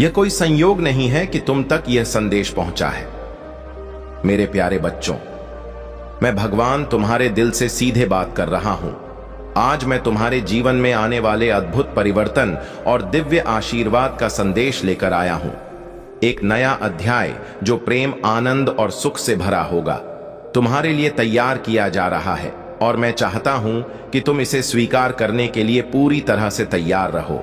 यह कोई संयोग नहीं है कि तुम तक यह संदेश पहुंचा है। मेरे प्यारे बच्चों, मैं भगवान तुम्हारे दिल से सीधे बात कर रहा हूं। आज मैं तुम्हारे जीवन में आने वाले अद्भुत परिवर्तन और दिव्य आशीर्वाद का संदेश लेकर आया हूं। एक नया अध्याय जो प्रेम, आनंद और सुख से भरा होगा, तुम्हारे लिए तैयार किया जा रहा है और मैं चाहता हूं कि तुम इसे स्वीकार करने के लिए पूरी तरह से तैयार रहो।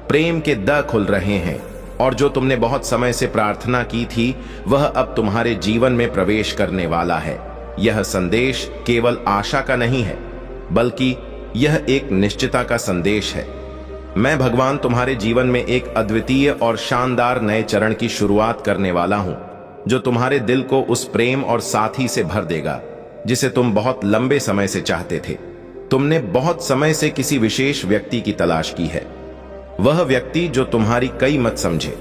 प्रेम के द्वार खुल रहे हैं और जो तुमने बहुत समय से प्रार्थना की थी वह अब तुम्हारे जीवन में प्रवेश करने वाला है। यह संदेश केवल आशा का नहीं है, बल्कि यह एक निश्चितता का संदेश है। मैं भगवान तुम्हारे जीवन में एक अद्वितीय और शानदार नए चरण की शुरुआत करने वाला हूं, जो तुम्हारे दिल को उस प्रेम और साथी से भर देगा जिसे तुम बहुत लंबे समय से चाहते थे। तुमने बहुत समय से किसी विशेष व्यक्ति की तलाश की है। वह व्यक्ति जो तुम्हारी कई मत समझे,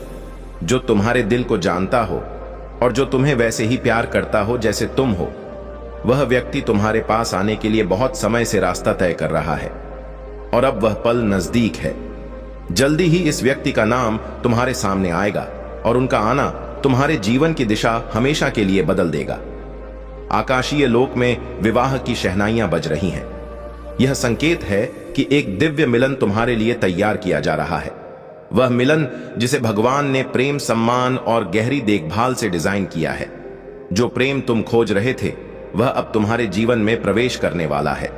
जो तुम्हारे दिल को जानता हो और जो तुम्हें वैसे ही प्यार करता हो जैसे तुम हो। वह व्यक्ति तुम्हारे पास आने के लिए बहुत समय से रास्ता तय कर रहा है और अब वह पल नजदीक है। जल्दी ही इस व्यक्ति का नाम तुम्हारे सामने आएगा और उनका आना तुम्हारे जीवन की दिशा हमेशा के लिए बदल देगा। आकाशीय लोक में विवाह की शहनाइयां बज रही हैं। यह संकेत है कि एक दिव्य मिलन तुम्हारे लिए तैयार किया जा रहा है। वह मिलन जिसे भगवान ने प्रेम, सम्मान और गहरी देखभाल से डिजाइन किया है। जो प्रेम तुम खोज रहे थे वह अब तुम्हारे जीवन में प्रवेश करने वाला है।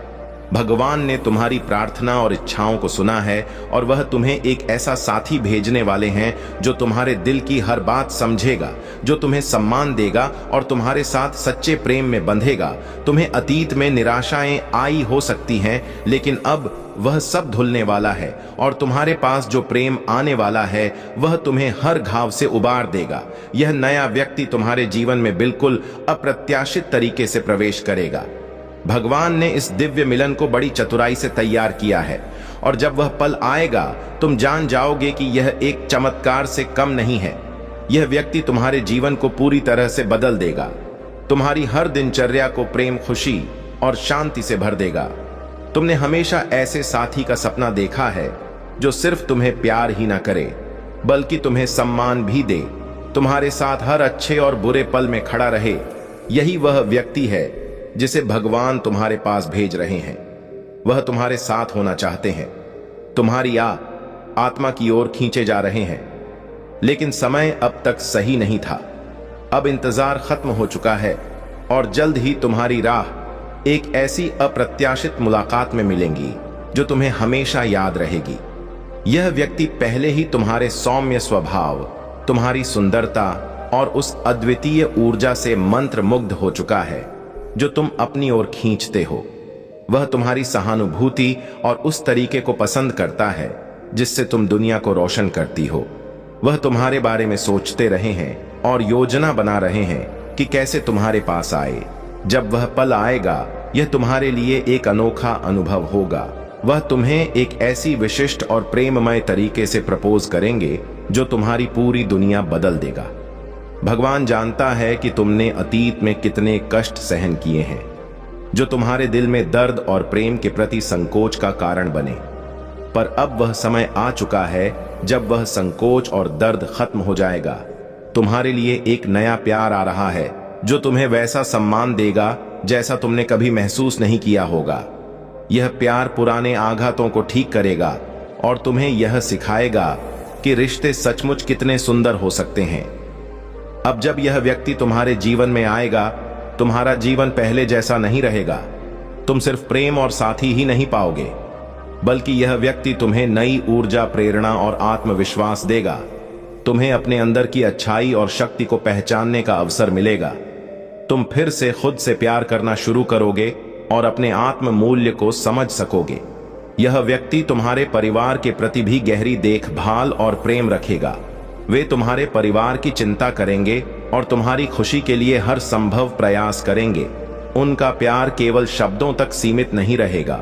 भगवान ने तुम्हारी प्रार्थना और इच्छाओं को सुना है और वह तुम्हें एक ऐसा साथी भेजने वाले हैं जो तुम्हारे दिल की हर बात समझेगा, जो तुम्हें सम्मान देगा और तुम्हारे साथ सच्चे प्रेम में बंधेगा। तुम्हें अतीत में निराशाएं आई हो सकती हैं, लेकिन अब वह सब धुलने वाला है और तुम्हारे पास जो प्रेम आने वाला है वह तुम्हें हर घाव से उबार देगा। यह नया व्यक्ति तुम्हारे जीवन में बिल्कुल अप्रत्याशित तरीके से प्रवेश करेगा। भगवान ने इस दिव्य मिलन को बड़ी चतुराई से तैयार किया है और जब वह पल आएगा तुम जान जाओगे कि यह एक चमत्कार से कम नहीं है। यह व्यक्ति तुम्हारे जीवन को पूरी तरह से बदल देगा। तुम्हारी हर दिनचर्या को प्रेम, खुशी और शांति से भर देगा। तुमने हमेशा ऐसे साथी का सपना देखा है जो सिर्फ तुम्हें प्यार ही ना करे बल्कि तुम्हें सम्मान भी दे, तुम्हारे साथ हर अच्छे और बुरे पल में खड़ा रहे। यही वह व्यक्ति है जिसे भगवान तुम्हारे पास भेज रहे हैं। वह तुम्हारे साथ होना चाहते हैं, तुम्हारी आत्मा की ओर खींचे जा रहे हैं, लेकिन समय अब तक सही नहीं था। अब इंतजार खत्म हो चुका है और जल्द ही तुम्हारी राह एक ऐसी अप्रत्याशित मुलाकात में मिलेंगी जो तुम्हें हमेशा याद रहेगी। यह व्यक्ति पहले ही तुम्हारे सौम्य स्वभाव, तुम्हारी सुंदरता और उस अद्वितीय ऊर्जा से मंत्रमुग्ध हो चुका है जो तुम अपनी ओर खींचते हो। वह तुम्हारी सहानुभूति और उस तरीके को पसंद करता है जिससे तुम दुनिया को रोशन करती हो। वह तुम्हारे बारे में सोचते रहे हैं और योजना बना रहे हैं कि कैसे तुम्हारे पास आए। जब वह पल आएगा यह तुम्हारे लिए एक अनोखा अनुभव होगा। वह तुम्हें एक ऐसी विशिष्ट और प्रेममय तरीके से प्रपोज करेंगे जो तुम्हारी पूरी दुनिया बदल देगा। भगवान जानता है कि तुमने अतीत में कितने कष्ट सहन किए हैं जो तुम्हारे दिल में दर्द और प्रेम के प्रति संकोच का कारण बने, पर अब वह समय आ चुका है जब वह संकोच और दर्द खत्म हो जाएगा। तुम्हारे लिए एक नया प्यार आ रहा है जो तुम्हें वैसा सम्मान देगा जैसा तुमने कभी महसूस नहीं किया होगा। यह प्यार पुराने आघातों को ठीक करेगा और तुम्हें यह सिखाएगा कि रिश्ते सचमुच कितने सुंदर हो सकते हैं। अब जब यह व्यक्ति तुम्हारे जीवन में आएगा, तुम्हारा जीवन पहले जैसा नहीं रहेगा। तुम सिर्फ प्रेम और साथी ही नहीं पाओगे, बल्कि यह व्यक्ति तुम्हें नई ऊर्जा, प्रेरणा और आत्मविश्वास देगा। तुम्हें अपने अंदर की अच्छाई और शक्ति को पहचानने का अवसर मिलेगा। तुम फिर से खुद से प्यार करना शुरू करोगे और अपने आत्म मूल्य को समझ सकोगे। यह व्यक्ति तुम्हारे परिवार के प्रति भी गहरी देखभाल और प्रेम रखेगा। वे तुम्हारे परिवार की चिंता करेंगे और तुम्हारी खुशी के लिए हर संभव प्रयास करेंगे। उनका प्यार केवल शब्दों तक सीमित नहीं रहेगा,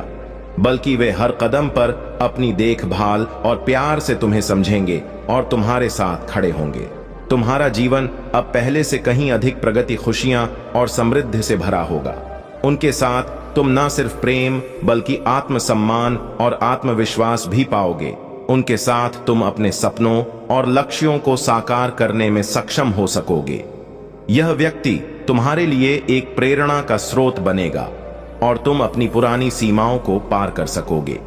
बल्कि वे हर कदम पर अपनी देखभाल और प्यार से तुम्हें समझेंगे और तुम्हारे साथ खड़े होंगे। तुम्हारा जीवन अब पहले से कहीं अधिक प्रगति, खुशियां और समृद्धि से भरा होगा। उनके साथ तुम न सिर्फ प्रेम बल्कि आत्मसम्मान और आत्मविश्वास भी पाओगे। उनके साथ तुम अपने सपनों और लक्ष्यों को साकार करने में सक्षम हो सकोगे। यह व्यक्ति तुम्हारे लिए एक प्रेरणा का स्रोत बनेगा और तुम अपनी पुरानी सीमाओं को पार कर सकोगे।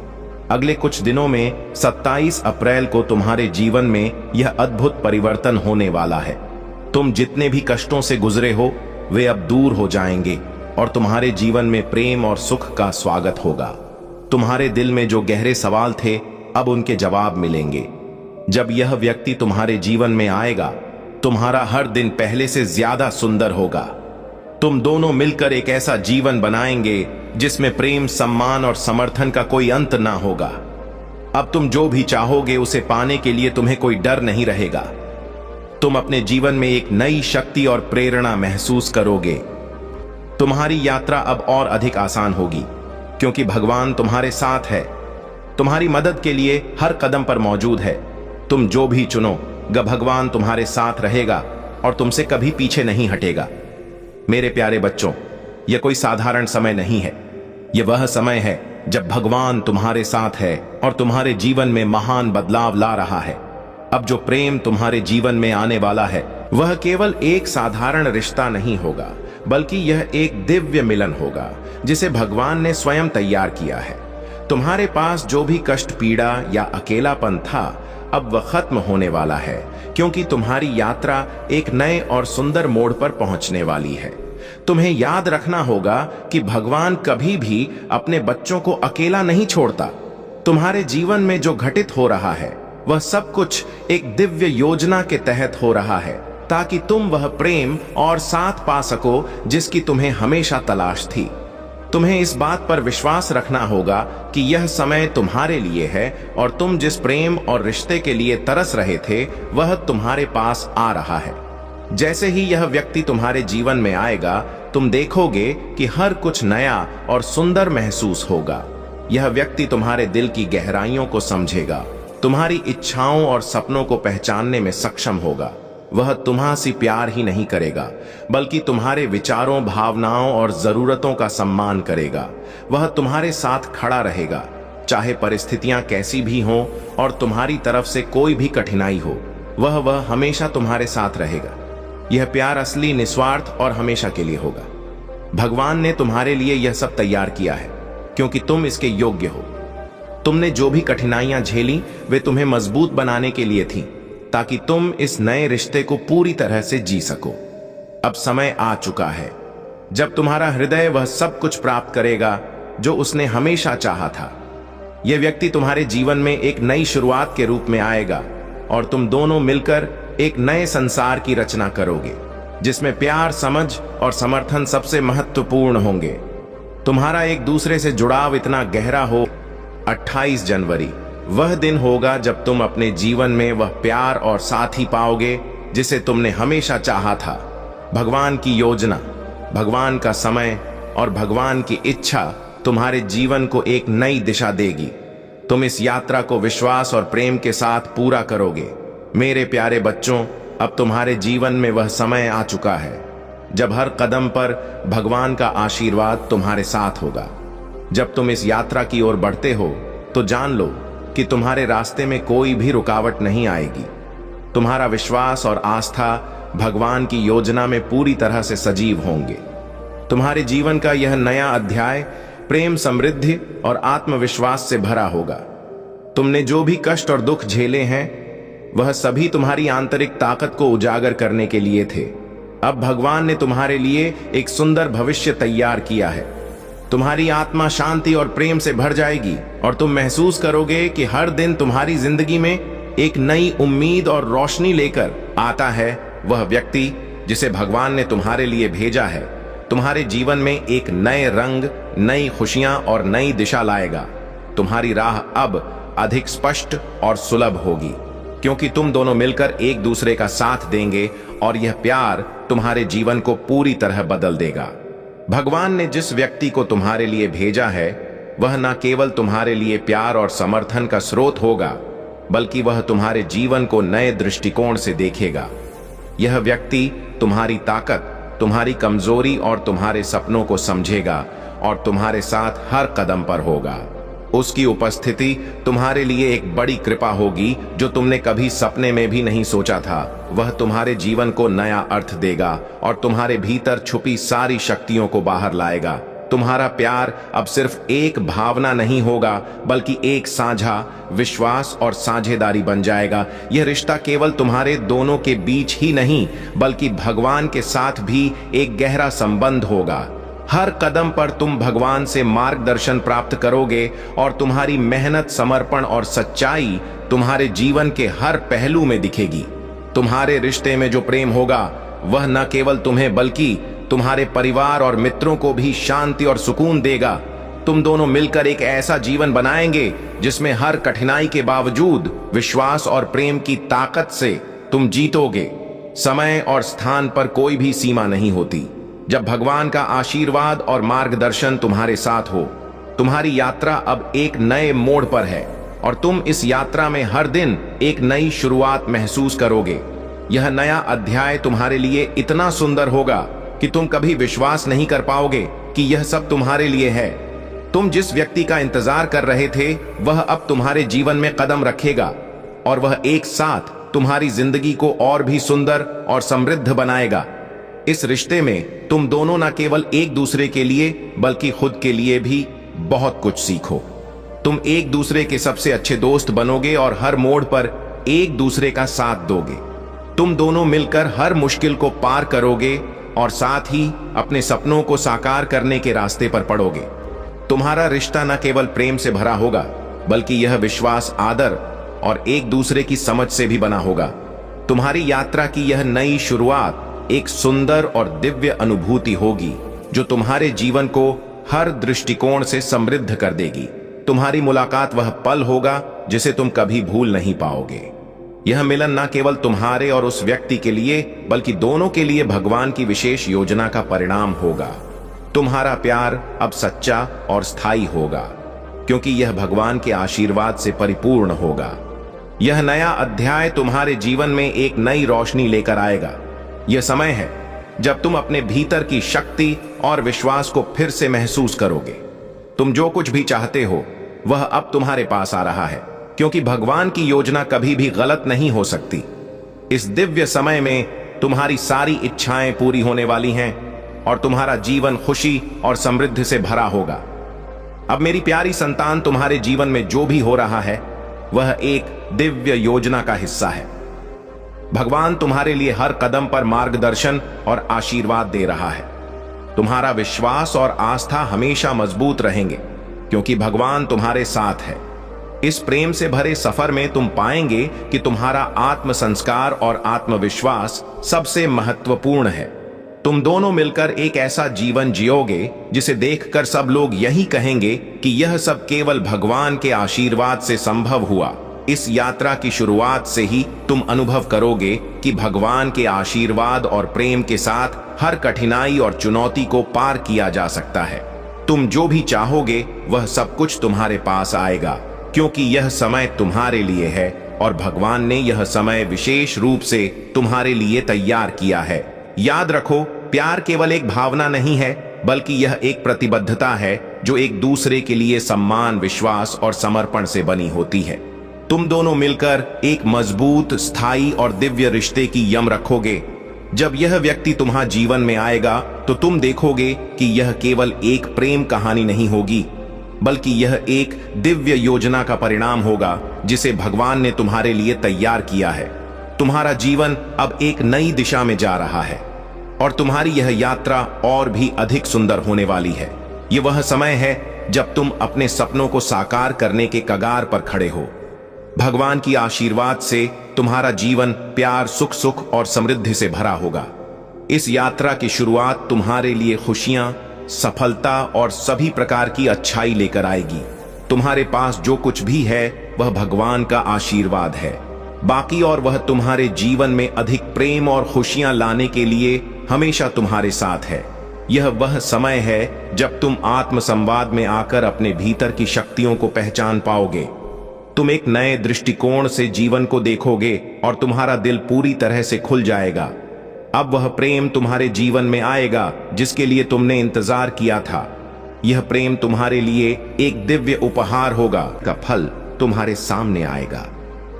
अगले कुछ दिनों में 27 अप्रैल को तुम्हारे जीवन में यह अद्भुत परिवर्तन होने वाला है। तुम जितने भी कष्टों से गुजरे हो वे अब दूर हो जाएंगे और तुम्हारे जीवन में प्रेम और सुख का स्वागत होगा। तुम्हारे दिल में जो गहरे सवाल थे अब उनके जवाब मिलेंगे। जब यह व्यक्ति तुम्हारे जीवन में आएगा तुम्हारा हर दिन पहले से ज्यादा सुंदर होगा। तुम दोनों मिलकर एक ऐसा जीवन बनाएंगे जिसमें प्रेम, सम्मान और समर्थन का कोई अंत ना होगा। अब तुम जो भी चाहोगे उसे पाने के लिए तुम्हें कोई डर नहीं रहेगा। तुम अपने जीवन में एक नई शक्ति और प्रेरणा महसूस करोगे। तुम्हारी यात्रा अब और अधिक आसान होगी क्योंकि भगवान तुम्हारे साथ है, तुम्हारी मदद के लिए हर कदम पर मौजूद है। तुम जो भी चुनो भगवान तुम्हारे साथ रहेगा और तुमसे कभी पीछे नहीं हटेगा। मेरे प्यारे बच्चों, यह कोई साधारण समय नहीं है। यह वह समय है जब भगवान तुम्हारे साथ है और तुम्हारे जीवन में महान बदलाव ला रहा है। अब जो प्रेम तुम्हारे जीवन में आने वाला है वह केवल एक साधारण रिश्ता नहीं होगा, बल्कि यह एक दिव्य मिलन होगा जिसे भगवान ने स्वयं तैयार किया है। तुम्हारे पास जो भी कष्ट, पीड़ा या अकेलापन था अब वह खत्म होने वाला है क्योंकि तुम्हारी यात्रा एक नए और सुंदर मोड़ पर पहुंचने वाली है। तुम्हें याद रखना होगा कि भगवान कभी भी अपने बच्चों को अकेला नहीं छोड़ता। तुम्हारे जीवन में जो घटित हो रहा है वह सब कुछ एक दिव्य योजना के तहत हो रहा है ताकि तुम वह प्रेम और साथ पा सको जिसकी तुम्हें हमेशा तलाश थी। तुम्हें इस बात पर विश्वास रखना होगा कि यह समय तुम्हारे लिए है और तुम जिस प्रेम और रिश्ते के लिए तरस रहे थे वह तुम्हारे पास आ रहा है। जैसे ही यह व्यक्ति तुम्हारे जीवन में आएगा तुम देखोगे कि हर कुछ नया और सुंदर महसूस होगा। यह व्यक्ति तुम्हारे दिल की गहराइयों को समझेगा, तुम्हारी इच्छाओं और सपनों को पहचानने में सक्षम होगा। वह तुम्हासे प्यार ही नहीं करेगा बल्कि तुम्हारे विचारों, भावनाओं और जरूरतों का सम्मान करेगा। वह तुम्हारे साथ खड़ा रहेगा चाहे परिस्थितियां कैसी भी हों और तुम्हारी तरफ से कोई भी कठिनाई हो, वह हमेशा तुम्हारे साथ रहेगा। यह प्यार असली, निस्वार्थ और हमेशा के लिए होगा। भगवान ने तुम्हारे लिए यह सब तैयार किया है क्योंकि तुम इसके योग्य हो। तुमने जो भी कठिनाइयां झेली वे तुम्हें मजबूत बनाने के लिए थी ताकि तुम इस नए रिश्ते को पूरी तरह से जी सको। अब समय आ चुका है जब तुम्हारा हृदय वह सब कुछ प्राप्त करेगा जो उसने हमेशा चाहा था। यह व्यक्ति तुम्हारे जीवन में एक नई शुरुआत के रूप में आएगा और तुम दोनों मिलकर एक नए संसार की रचना करोगे जिसमें प्यार, समझ और समर्थन सबसे महत्वपूर्ण होंगे। तुम्हारा एक दूसरे से जुड़ाव इतना गहरा हो। 28 जनवरी वह दिन होगा जब तुम अपने जीवन में वह प्यार और साथी पाओगे जिसे तुमने हमेशा चाहा था। भगवान की योजना, भगवान का समय और भगवान की इच्छा तुम्हारे जीवन को एक नई दिशा देगी। तुम इस यात्रा को विश्वास और प्रेम के साथ पूरा करोगे। मेरे प्यारे बच्चों, अब तुम्हारे जीवन में वह समय आ चुका है जब हर कदम पर भगवान का आशीर्वाद तुम्हारे साथ होगा। जब तुम इस यात्रा की ओर बढ़ते हो तो जान लो कि तुम्हारे रास्ते में कोई भी रुकावट नहीं आएगी। तुम्हारा विश्वास और आस्था भगवान की योजना में पूरी तरह से सजीव होंगे। तुम्हारे जीवन का यह नया अध्याय प्रेम, समृद्धि और आत्मविश्वास से भरा होगा। तुमने जो भी कष्ट और दुख झेले हैं वह सभी तुम्हारी आंतरिक ताकत को उजागर करने के लिए थे। अब भगवान ने तुम्हारे लिए एक सुंदर भविष्य तैयार किया है। तुम्हारी आत्मा शांति और प्रेम से भर जाएगी और तुम महसूस करोगे कि हर दिन तुम्हारी जिंदगी में एक नई उम्मीद और रोशनी लेकर आता है। वह व्यक्ति जिसे भगवान ने तुम्हारे लिए भेजा है तुम्हारे जीवन में एक नए रंग, नई खुशियां और नई दिशा लाएगा। तुम्हारी राह अब अधिक स्पष्ट और सुलभ होगी क्योंकि तुम दोनों मिलकर एक दूसरे का साथ देंगे और यह प्यार तुम्हारे जीवन को पूरी तरह बदल देगा। भगवान ने जिस व्यक्ति को तुम्हारे लिए भेजा है वह न केवल तुम्हारे लिए प्यार और समर्थन का स्रोत होगा बल्कि वह तुम्हारे जीवन को नए दृष्टिकोण से देखेगा। यह व्यक्ति तुम्हारी ताकत, तुम्हारी कमजोरी और तुम्हारे सपनों को समझेगा और तुम्हारे साथ हर कदम पर होगा। उसकी उपस्थिति तुम्हारे लिए एक बड़ी कृपा होगी जो तुमने कभी सपने में भी नहीं सोचा था। वह तुम्हारे जीवन को नया अर्थ देगा और तुम्हारे भीतर छुपी सारी शक्तियों को बाहर लाएगा। तुम्हारा प्यार अब सिर्फ एक भावना नहीं होगा बल्कि एक साझा विश्वास और साझेदारी बन जाएगा। यह रिश्ता केवल तुम्हारे दोनों के बीच ही नहीं बल्कि भगवान के साथ भी एक गहरा संबंध होगा। हर कदम पर तुम भगवान से मार्गदर्शन प्राप्त करोगे और तुम्हारी मेहनत, समर्पण और सच्चाई तुम्हारे जीवन के हर पहलू में दिखेगी। तुम्हारे रिश्ते में जो प्रेम होगा वह न केवल तुम्हें बल्कि तुम्हारे परिवार और मित्रों को भी शांति और सुकून देगा। तुम दोनों मिलकर एक ऐसा जीवन बनाएंगे जिसमें हर कठिनाई के बावजूद विश्वास और प्रेम की ताकत से तुम जीतोगे। समय और स्थान पर कोई भी सीमा नहीं होती। जब भगवान का आशीर्वाद और मार्गदर्शन तुम्हारे साथ हो, तुम्हारी यात्रा अब एक नए मोड़ पर है और तुम इस यात्रा में हर दिन एक नई शुरुआत महसूस करोगे। यह नया अध्याय तुम्हारे लिए इतना सुंदर होगा कि तुम कभी विश्वास नहीं कर पाओगे कि यह सब तुम्हारे लिए है। तुम जिस व्यक्ति का इंतजार कर रहे थे वह अब तुम्हारे जीवन में कदम रखेगा और वह एक साथ तुम्हारी जिंदगी को और भी सुंदर और समृद्ध बनाएगा। इस रिश्ते में तुम दोनों न केवल एक दूसरे के लिए बल्कि खुद के लिए भी बहुत कुछ सीखो। तुम एक दूसरे के सबसे अच्छे दोस्त बनोगे और हर मोड़ पर एक दूसरे का साथ दोगे। तुम दोनों मिलकर हर मुश्किल को पार करोगे और साथ ही अपने सपनों को साकार करने के रास्ते पर पड़ोगे। तुम्हारा रिश्ता न केवल प्रेम से भरा होगा बल्कि यह विश्वास, आदर और एक दूसरे की समझ से भी बना होगा। तुम्हारी यात्रा की यह नई शुरुआत एक सुंदर और दिव्य अनुभूति होगी जो तुम्हारे जीवन को हर दृष्टिकोण से समृद्ध कर देगी। तुम्हारी मुलाकात वह पल होगा जिसे तुम कभी भूल नहीं पाओगे। यह मिलन न केवल तुम्हारे और उस व्यक्ति के लिए बल्कि दोनों के लिए भगवान की विशेष योजना का परिणाम होगा। तुम्हारा प्यार अब सच्चा और स्थायी होगा क्योंकि यह भगवान के आशीर्वाद से परिपूर्ण होगा। यह नया अध्याय तुम्हारे जीवन में एक नई रोशनी लेकर आएगा। यह समय है जब तुम अपने भीतर की शक्ति और विश्वास को फिर से महसूस करोगे। तुम जो कुछ भी चाहते हो वह अब तुम्हारे पास आ रहा है क्योंकि भगवान की योजना कभी भी गलत नहीं हो सकती। इस दिव्य समय में तुम्हारी सारी इच्छाएं पूरी होने वाली हैं और तुम्हारा जीवन खुशी और समृद्धि से भरा होगा। अब मेरी प्यारी संतान, तुम्हारे जीवन में जो भी हो रहा है वह एक दिव्य योजना का हिस्सा है। भगवान तुम्हारे लिए हर कदम पर मार्गदर्शन और आशीर्वाद दे रहा है। तुम्हारा विश्वास और आस्था हमेशा मजबूत रहेंगे क्योंकि भगवान तुम्हारे साथ है। इस प्रेम से भरे सफर में तुम पाएंगे कि तुम्हारा आत्म संस्कार और आत्मविश्वास सबसे महत्वपूर्ण है। तुम दोनों मिलकर एक ऐसा जीवन जियोगे जिसे देखकर सब लोग यही कहेंगे कि यह सब केवल भगवान के आशीर्वाद से संभव हुआ। इस यात्रा की शुरुआत से ही तुम अनुभव करोगे कि भगवान के आशीर्वाद और प्रेम के साथ हर कठिनाई और चुनौती को पार किया जा सकता है। तुम जो भी चाहोगे वह सब कुछ तुम्हारे पास आएगा क्योंकि यह समय तुम्हारे लिए है और भगवान ने यह समय विशेष रूप से तुम्हारे लिए तैयार किया है। याद रखो, प्यार केवल एक भावना नहीं है बल्कि यह एक प्रतिबद्धता है जो एक दूसरे के लिए सम्मान, विश्वास और समर्पण से बनी होती है। तुम दोनों मिलकर एक मजबूत, स्थायी और दिव्य रिश्ते की यम रखोगे। जब यह व्यक्ति तुम्हारे जीवन में आएगा तो तुम देखोगे कि यह केवल एक प्रेम कहानी नहीं होगी बल्कि यह एक दिव्य योजना का परिणाम होगा जिसे भगवान ने तुम्हारे लिए तैयार किया है। तुम्हारा जीवन अब एक नई दिशा में जा रहा है और तुम्हारी यह यात्रा और भी अधिक सुंदर होने वाली है। यह वह समय है जब तुम अपने सपनों को साकार करने के कगार पर खड़े हो। भगवान की आशीर्वाद से तुम्हारा जीवन प्यार, सुख और समृद्धि से भरा होगा। इस यात्रा की शुरुआत तुम्हारे लिए खुशियां, सफलता और सभी प्रकार की अच्छाई लेकर आएगी। तुम्हारे पास जो कुछ भी है वह भगवान का आशीर्वाद है। बाकी और वह तुम्हारे जीवन में अधिक प्रेम और खुशियां लाने के लिए हमेशा तुम्हारे साथ है। यह वह समय है जब तुम आत्म संवाद में आकर अपने भीतर की शक्तियों को पहचान पाओगे। तुम एक नए दृष्टिकोण से जीवन को देखोगे और तुम्हारा दिल पूरी तरह से खुल जाएगा। अब वह प्रेम तुम्हारे जीवन में आएगा जिसके लिए तुमने इंतजार किया था। यह प्रेम तुम्हारे लिए एक दिव्य उपहार होगा का फल तुम्हारे सामने आएगा।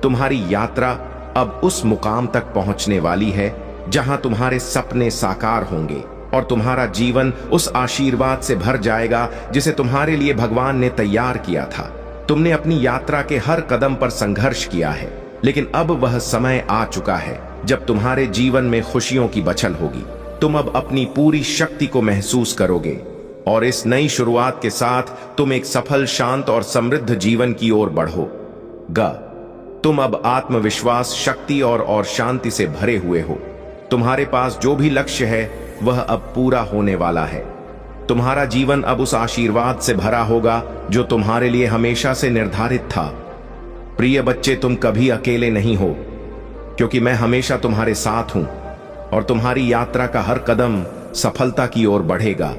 तुम्हारी यात्रा अब उस मुकाम तक पहुंचने वाली है जहां तुम्हारे सपने साकार होंगे और तुम्हारा जीवन उस आशीर्वाद से भर जाएगा जिसे तुम्हारे लिए भगवान ने तैयार किया था। तुमने अपनी यात्रा के हर कदम पर संघर्ष किया है, लेकिन अब वह समय आ चुका है जब तुम्हारे जीवन में खुशियों की बछल होगी। तुम अब अपनी पूरी शक्ति को महसूस करोगे और इस नई शुरुआत के साथ तुम एक सफल, शांत और समृद्ध जीवन की ओर बढ़ोगे। तुम अब आत्मविश्वास, शक्ति और शांति से भरे हुए हो। तुम्हारे पास जो भी लक्ष्य है वह अब पूरा होने वाला है। तुम्हारा जीवन अब उस आशीर्वाद से भरा होगा जो तुम्हारे लिए हमेशा से निर्धारित था। प्रिय बच्चे, तुम कभी अकेले नहीं हो, क्योंकि मैं हमेशा तुम्हारे साथ हूं और तुम्हारी यात्रा का हर कदम सफलता की ओर बढ़ेगा।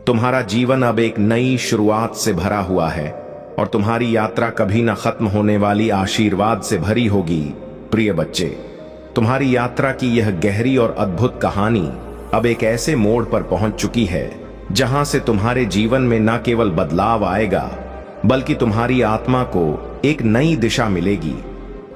तुम्हारा जीवन अब एक नई शुरुआत से भरा हुआ है और तुम्हारी यात्रा कभी न खत्म होने वाली आशीर्वाद से भरी होगी। प्रिय बच्चे, तुम्हारी यात्रा की यह गहरी और अद्भुत कहानी अब एक ऐसे मोड़ पर पहुंच चुकी है जहां से तुम्हारे जीवन में न केवल बदलाव आएगा, बल्कि तुम्हारी आत्मा को एक नई दिशा मिलेगी।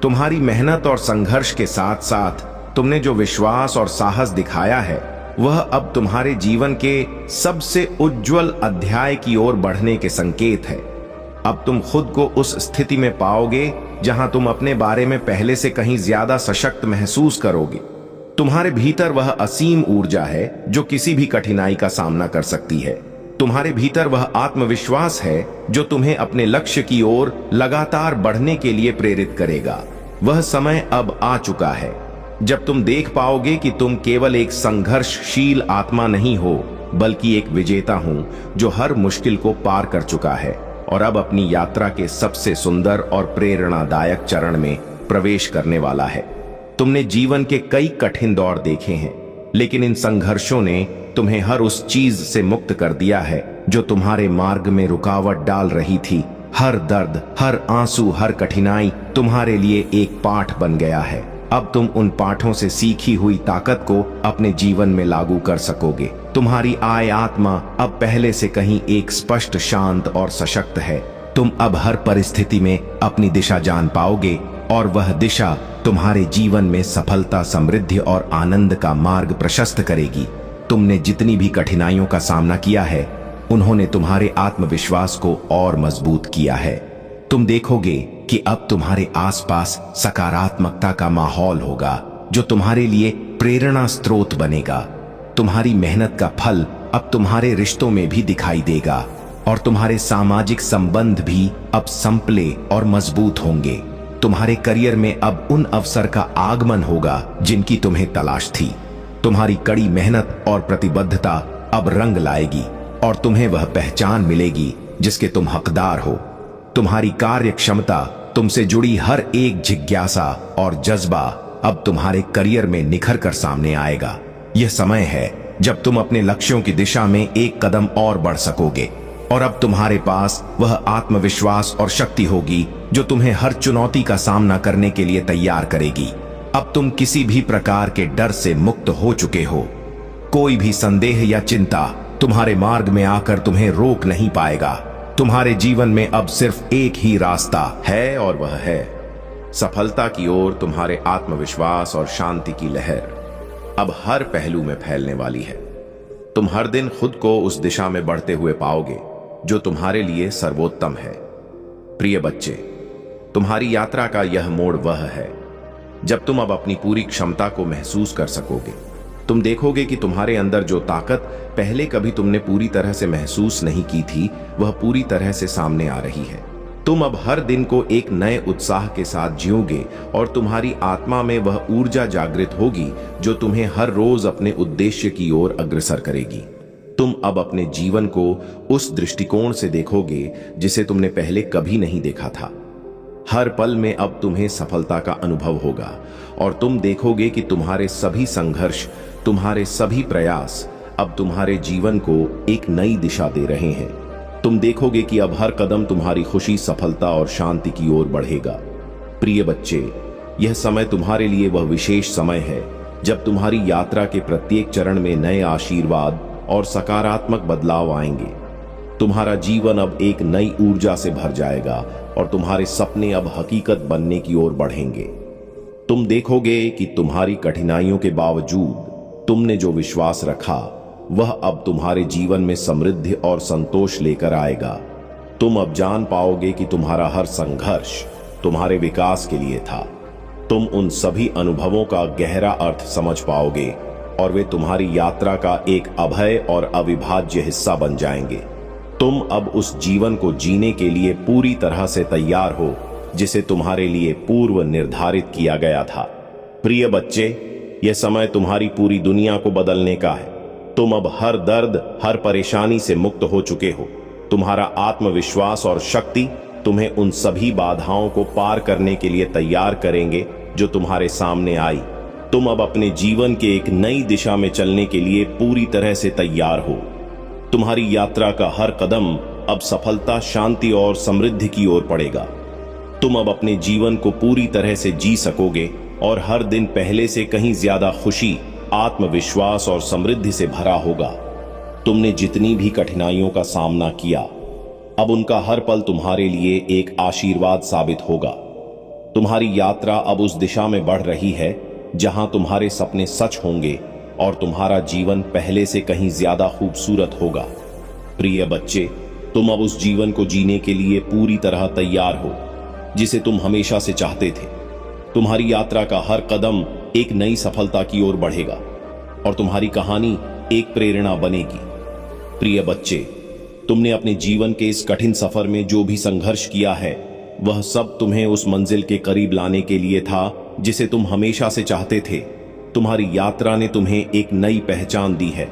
तुम्हारी मेहनत और संघर्ष के साथ साथ तुमने जो विश्वास और साहस दिखाया है, वह अब तुम्हारे जीवन के सबसे उज्जवल अध्याय की ओर बढ़ने के संकेत है। अब तुम खुद को उस स्थिति में पाओगे जहां तुम अपने बारे में पहले से कहीं ज्यादा सशक्त महसूस करोगे। तुम्हारे भीतर वह असीम ऊर्जा है जो किसी भी कठिनाई का सामना कर सकती है। तुम्हारे भीतर वह आत्मविश्वास है जो तुम्हें अपने लक्ष्य की ओर लगातार बढ़ने के लिए प्रेरित करेगा। वह समय अब आ चुका है जब तुम देख पाओगे कि तुम केवल एक संघर्षशील आत्मा नहीं हो, बल्कि एक विजेता हूं जो हर मुश्किल को पार कर चुका है और अब अपनी यात्रा के सबसे सुंदर और प्रेरणादायक चरण में प्रवेश करने वाला है। तुमने जीवन के कई कठिन दौर देखे हैं, लेकिन इन संघर्षों ने तुम्हें हर उस चीज से मुक्त कर दिया है जो तुम्हारे मार्ग में रुकावट डाल रही थी। हर दर्द, हर आंसू, हर कठिनाई तुम्हारे लिए एक पाठ बन गया है। अब तुम उन पाठों से सीखी हुई ताकत को अपने जीवन में लागू कर सकोगे। तुम्हारी आत्मा अब पहले से कहीं एक स्पष्ट, शांत और सशक्त है। तुम अब हर परिस्थिति में अपनी दिशा जान पाओगे और वह दिशा तुम्हारे जीवन में सफलता, समृद्धि और आनंद का मार्ग प्रशस्त करेगी। तुमने जितनी भी कठिनाइयों का सामना किया है, उन्होंने तुम्हारे आत्मविश्वास को और मजबूत किया है। तुम देखोगे कि अब तुम्हारे आसपास सकारात्मकता का माहौल होगा जो तुम्हारे लिए प्रेरणा स्रोत बनेगा। तुम्हारी मेहनत का फल अब तुम्हारे रिश्तों में भी दिखाई देगा और तुम्हारे सामाजिक संबंध भी अब संपले और मजबूत होंगे। तुम्हारे करियर में अब उन अवसर का आगमन होगा जिनकी तुम्हें तलाश थी। तुम्हारी कड़ी मेहनत और प्रतिबद्धता अब रंग लाएगी और तुम्हें वह पहचान मिलेगी जिसके तुम हकदार हो। तुम्हारी कार्य क्षमता, तुमसे जुड़ी हर एक जिज्ञासा और जज्बा अब तुम्हारे करियर में निखर कर सामने आएगा। यह समय है जब तुम अपने लक्ष्यों की दिशा में एक कदम और बढ़ सकोगे और अब तुम्हारे पास वह आत्मविश्वास और शक्ति होगी जो तुम्हें हर चुनौती का सामना करने के लिए तैयार करेगी। अब तुम किसी भी प्रकार के डर से मुक्त हो चुके हो। कोई भी संदेह या चिंता तुम्हारे मार्ग में आकर तुम्हें रोक नहीं पाएगा। तुम्हारे जीवन में अब सिर्फ एक ही रास्ता है और वह है सफलता की ओर। तुम्हारे आत्मविश्वास और शांति की लहर अब हर पहलू में फैलने वाली है। तुम हर दिन खुद को उस दिशा में बढ़ते हुए पाओगे जो तुम्हारे लिए सर्वोत्तम है। प्रिय बच्चे, तुम्हारी यात्रा का यह मोड़ वह है जब तुम अब अपनी पूरी क्षमता को महसूस कर सकोगे। तुम देखोगे कि तुम्हारे अंदर जो ताकत पहले कभी तुमने पूरी तरह से महसूस नहीं की थी, वह पूरी तरह से सामने आ रही है। तुम अब हर दिन को एक नए उत्साह के साथ जियोगे और तुम्हारी आत्मा में वह ऊर्जा जागृत होगी जो तुम्हें हर रोज अपने उद्देश्य की ओर अग्रसर करेगी। तुम अब अपने जीवन को उस दृष्टिकोण से देखोगे जिसे तुमने पहले कभी नहीं देखा था। हर पल में अब तुम्हें सफलता का अनुभव होगा और तुम देखोगे कि तुम्हारे सभी संघर्ष, तुम्हारे सभी प्रयास अब तुम्हारे जीवन को एक नई दिशा दे रहे हैं। तुम देखोगे कि अब हर कदम तुम्हारी खुशी, सफलता और शांति की ओर बढ़ेगा। प्रिय बच्चे, यह समय तुम्हारे लिए वह विशेष समय है जब तुम्हारी यात्रा के प्रत्येक चरण में नए आशीर्वाद और सकारात्मक बदलाव आएंगे। तुम्हारा जीवन अब एक नई ऊर्जा से भर जाएगा और तुम्हारे सपने अब हकीकत बनने की ओर बढ़ेंगे। तुम देखोगे कि तुम्हारी कठिनाइयों के बावजूद तुमने जो विश्वास रखा वह अब तुम्हारे जीवन में समृद्धि और संतोष लेकर आएगा। तुम अब जान पाओगे कि तुम्हारा हर संघर्ष तुम्हारे विकास के लिए था। तुम उन सभी अनुभवों का गहरा अर्थ समझ पाओगे और वे तुम्हारी यात्रा का एक अभय और अविभाज्य हिस्सा बन जाएंगे। तुम अब उस जीवन को जीने के लिए पूरी तरह से तैयार हो जिसे तुम्हारे लिए पूर्व निर्धारित किया गया था। प्रिय बच्चे, यह समय तुम्हारी पूरी दुनिया को बदलने का है। तुम अब हर दर्द, हर परेशानी से मुक्त हो चुके हो। तुम्हारा आत्मविश्वास और शक्ति तुम्हें उन सभी बाधाओं को पार करने के लिए तैयार करेंगे जो तुम्हारे सामने आई। तुम अब अपने जीवन के एक नई दिशा में चलने के लिए पूरी तरह से तैयार हो। तुम्हारी यात्रा का हर कदम अब सफलता, शांति और समृद्धि की ओर पड़ेगा। तुम अब अपने जीवन को पूरी तरह से जी सकोगे और हर दिन पहले से कहीं ज्यादा खुशी, आत्मविश्वास और समृद्धि से भरा होगा। तुमने जितनी भी कठिनाइयों का सामना किया, अब उनका हर पल तुम्हारे लिए एक आशीर्वाद साबित होगा। तुम्हारी यात्रा अब उस दिशा में बढ़ रही है जहां तुम्हारे सपने सच होंगे और तुम्हारा जीवन पहले से कहीं ज्यादा खूबसूरत होगा। प्रिय बच्चे, तुम अब उस जीवन को जीने के लिए पूरी तरह तैयार हो जिसे तुम हमेशा से चाहते थे। तुम्हारी यात्रा का हर कदम एक नई सफलता की ओर बढ़ेगा और तुम्हारी कहानी एक प्रेरणा बनेगी। प्रिय बच्चे, तुमने अपने जीवन के इस कठिन सफर में जो भी संघर्ष किया है वह सब तुम्हें उस मंजिल के करीब लाने के लिए था जिसे तुम हमेशा से चाहते थे। तुम्हारी यात्रा ने तुम्हें एक नई पहचान दी है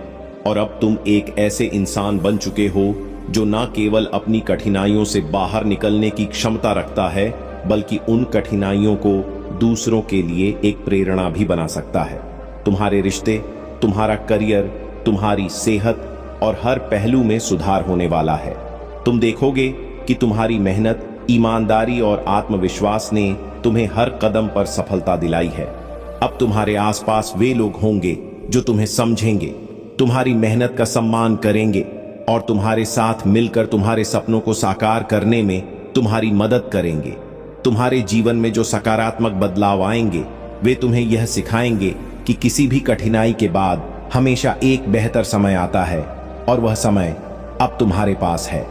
और अब तुम एक ऐसे इंसान बन चुके हो जो न केवल अपनी कठिनाइयों से बाहर निकलने की क्षमता रखता है बल्कि उन कठिनाइयों को दूसरों के लिए एक प्रेरणा भी बना सकता है। तुम्हारे रिश्ते, तुम्हारा करियर, तुम्हारी सेहत और हर पहलू में सुधार होने वाला है। तुम देखोगे कि तुम्हारी मेहनत, ईमानदारी और आत्मविश्वास ने तुम्हें हर कदम पर सफलता दिलाई है। अब तुम्हारे आसपास वे लोग होंगे जो तुम्हें समझेंगे, तुम्हारी मेहनत का सम्मान करेंगे और तुम्हारे साथ मिलकर तुम्हारे सपनों को साकार करने में तुम्हारी मदद करेंगे। तुम्हारे जीवन में जो सकारात्मक बदलाव आएंगे वे तुम्हें यह सिखाएंगे कि किसी भी कठिनाई के बाद हमेशा एक बेहतर समय आता है और वह समय अब तुम्हारे पास है।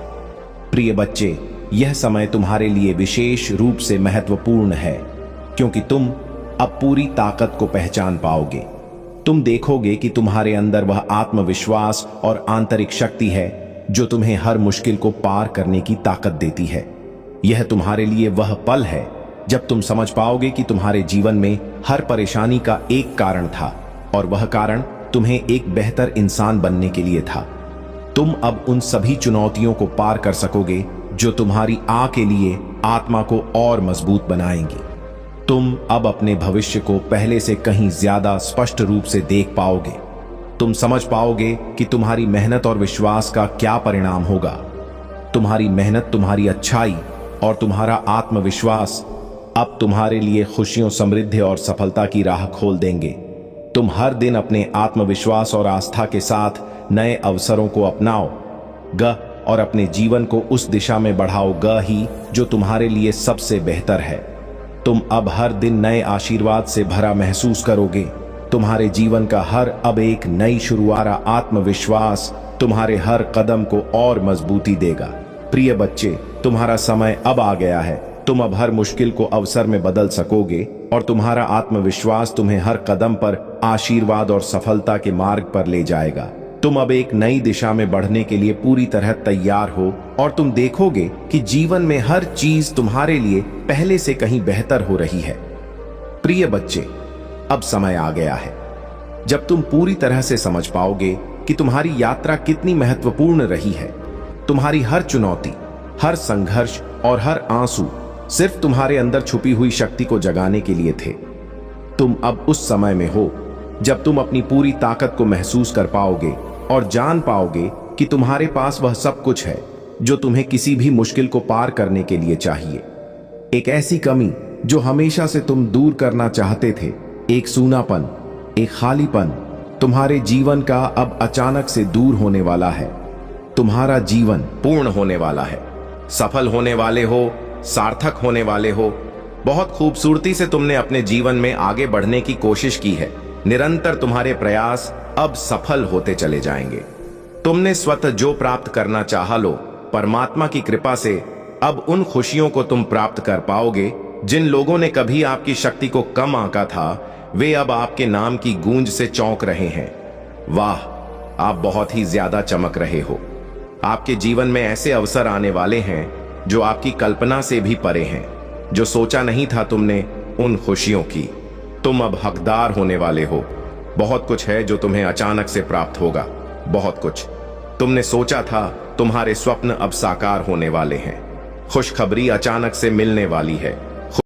प्रिय बच्चे, यह समय तुम्हारे लिए विशेष रूप से महत्वपूर्ण है क्योंकि तुम अब पूरी ताकत को पहचान पाओगे। तुम देखोगे कि तुम्हारे अंदर वह आत्मविश्वास और आंतरिक शक्ति है जो तुम्हें हर मुश्किल को पार करने की ताकत देती है। यह तुम्हारे लिए वह पल है जब तुम समझ पाओगे कि तुम्हारे जीवन में हर परेशानी का एक कारण था और वह कारण तुम्हें एक बेहतर इंसान बनने के लिए था। तुम अब उन सभी चुनौतियों को पार कर सकोगे जो तुम्हारी के लिए आत्मा को और मजबूत बनाएंगी। तुम अब अपने भविष्य को पहले से कहीं ज्यादा स्पष्ट रूप से देख पाओगे। तुम समझ पाओगे कि तुम्हारी मेहनत और विश्वास का क्या परिणाम होगा। तुम्हारी मेहनत, तुम्हारी अच्छाई और तुम्हारा आत्मविश्वास अब तुम्हारे लिए खुशियों, समृद्धि और सफलता की राह खोल देंगे। तुम हर दिन अपने आत्मविश्वास और आस्था के साथ नए अवसरों को अपनाओ ग और अपने जीवन को उस दिशा में बढ़ाओ ग ही जो तुम्हारे लिए सबसे बेहतर है। तुम अब हर दिन नए आशीर्वाद से भरा महसूस करोगे। तुम्हारे जीवन का हर अब एक नई शुरुआत, आत्मविश्वास तुम्हारे हर कदम को और मजबूती देगा। प्रिय बच्चे, तुम्हारा समय अब आ गया है। तुम अब हर मुश्किल को अवसर में बदल सकोगे और तुम्हारा आत्मविश्वास तुम्हें हर कदम पर आशीर्वाद और सफलता के मार्ग पर ले जाएगा। तुम अब एक नई दिशा में बढ़ने के लिए पूरी तरह तैयार हो और तुम देखोगे कि जीवन में हर चीज तुम्हारे लिए पहले से कहीं बेहतर हो रही है। प्रिय बच्चे, अब समय आ गया है जब तुम पूरी तरह से समझ पाओगे कि तुम्हारी यात्रा कितनी महत्वपूर्ण रही है। तुम्हारी हर चुनौती, हर संघर्ष और हर आंसू सिर्फ तुम्हारे अंदर छुपी हुई शक्ति को जगाने के लिए थे। तुम अब उस समय में हो जब तुम अपनी पूरी ताकत को महसूस कर पाओगे और जान पाओगे कि तुम्हारे पास वह सब कुछ है जो तुम्हें किसी भी मुश्किल को पार करने के लिए चाहिए। एक ऐसी कमी जो हमेशा से तुम दूर करना चाहते थे, एक सूनापन, एक खालीपन तुम्हारे जीवन का अब अचानक से दूर होने वाला है। तुम्हारा जीवन पूर्ण होने वाला है। सफल होने वाले हो, सार्थक होने वाले हो। बहुत खूबसूरती से तुमने अपने जीवन में आगे बढ़ने की कोशिश की है। निरंतर तुम्हारे प्रयास अब सफल होते चले जाएंगे। तुमने स्वतः जो प्राप्त करना चाहा लो, परमात्मा की कृपा से अब उन खुशियों को तुम प्राप्त कर पाओगे। जिन लोगों ने कभी आपकी शक्ति को कम आंका था, वे अब आपके नाम की गूंज से चौंक रहे हैं। वाह, आप बहुत ही ज्यादा चमक रहे हो। आपके जीवन में ऐसे अवसर आने वाले हैं जो आपकी कल्पना से भी परे हैं। जो सोचा नहीं था तुमने उन खुशियों की, तुम अब हकदार होने वाले हो। बहुत कुछ है जो तुम्हें अचानक से प्राप्त होगा। बहुत कुछ तुमने सोचा था, तुम्हारे स्वप्न अब साकार होने वाले हैं। खुशखबरी अचानक से मिलने वाली है।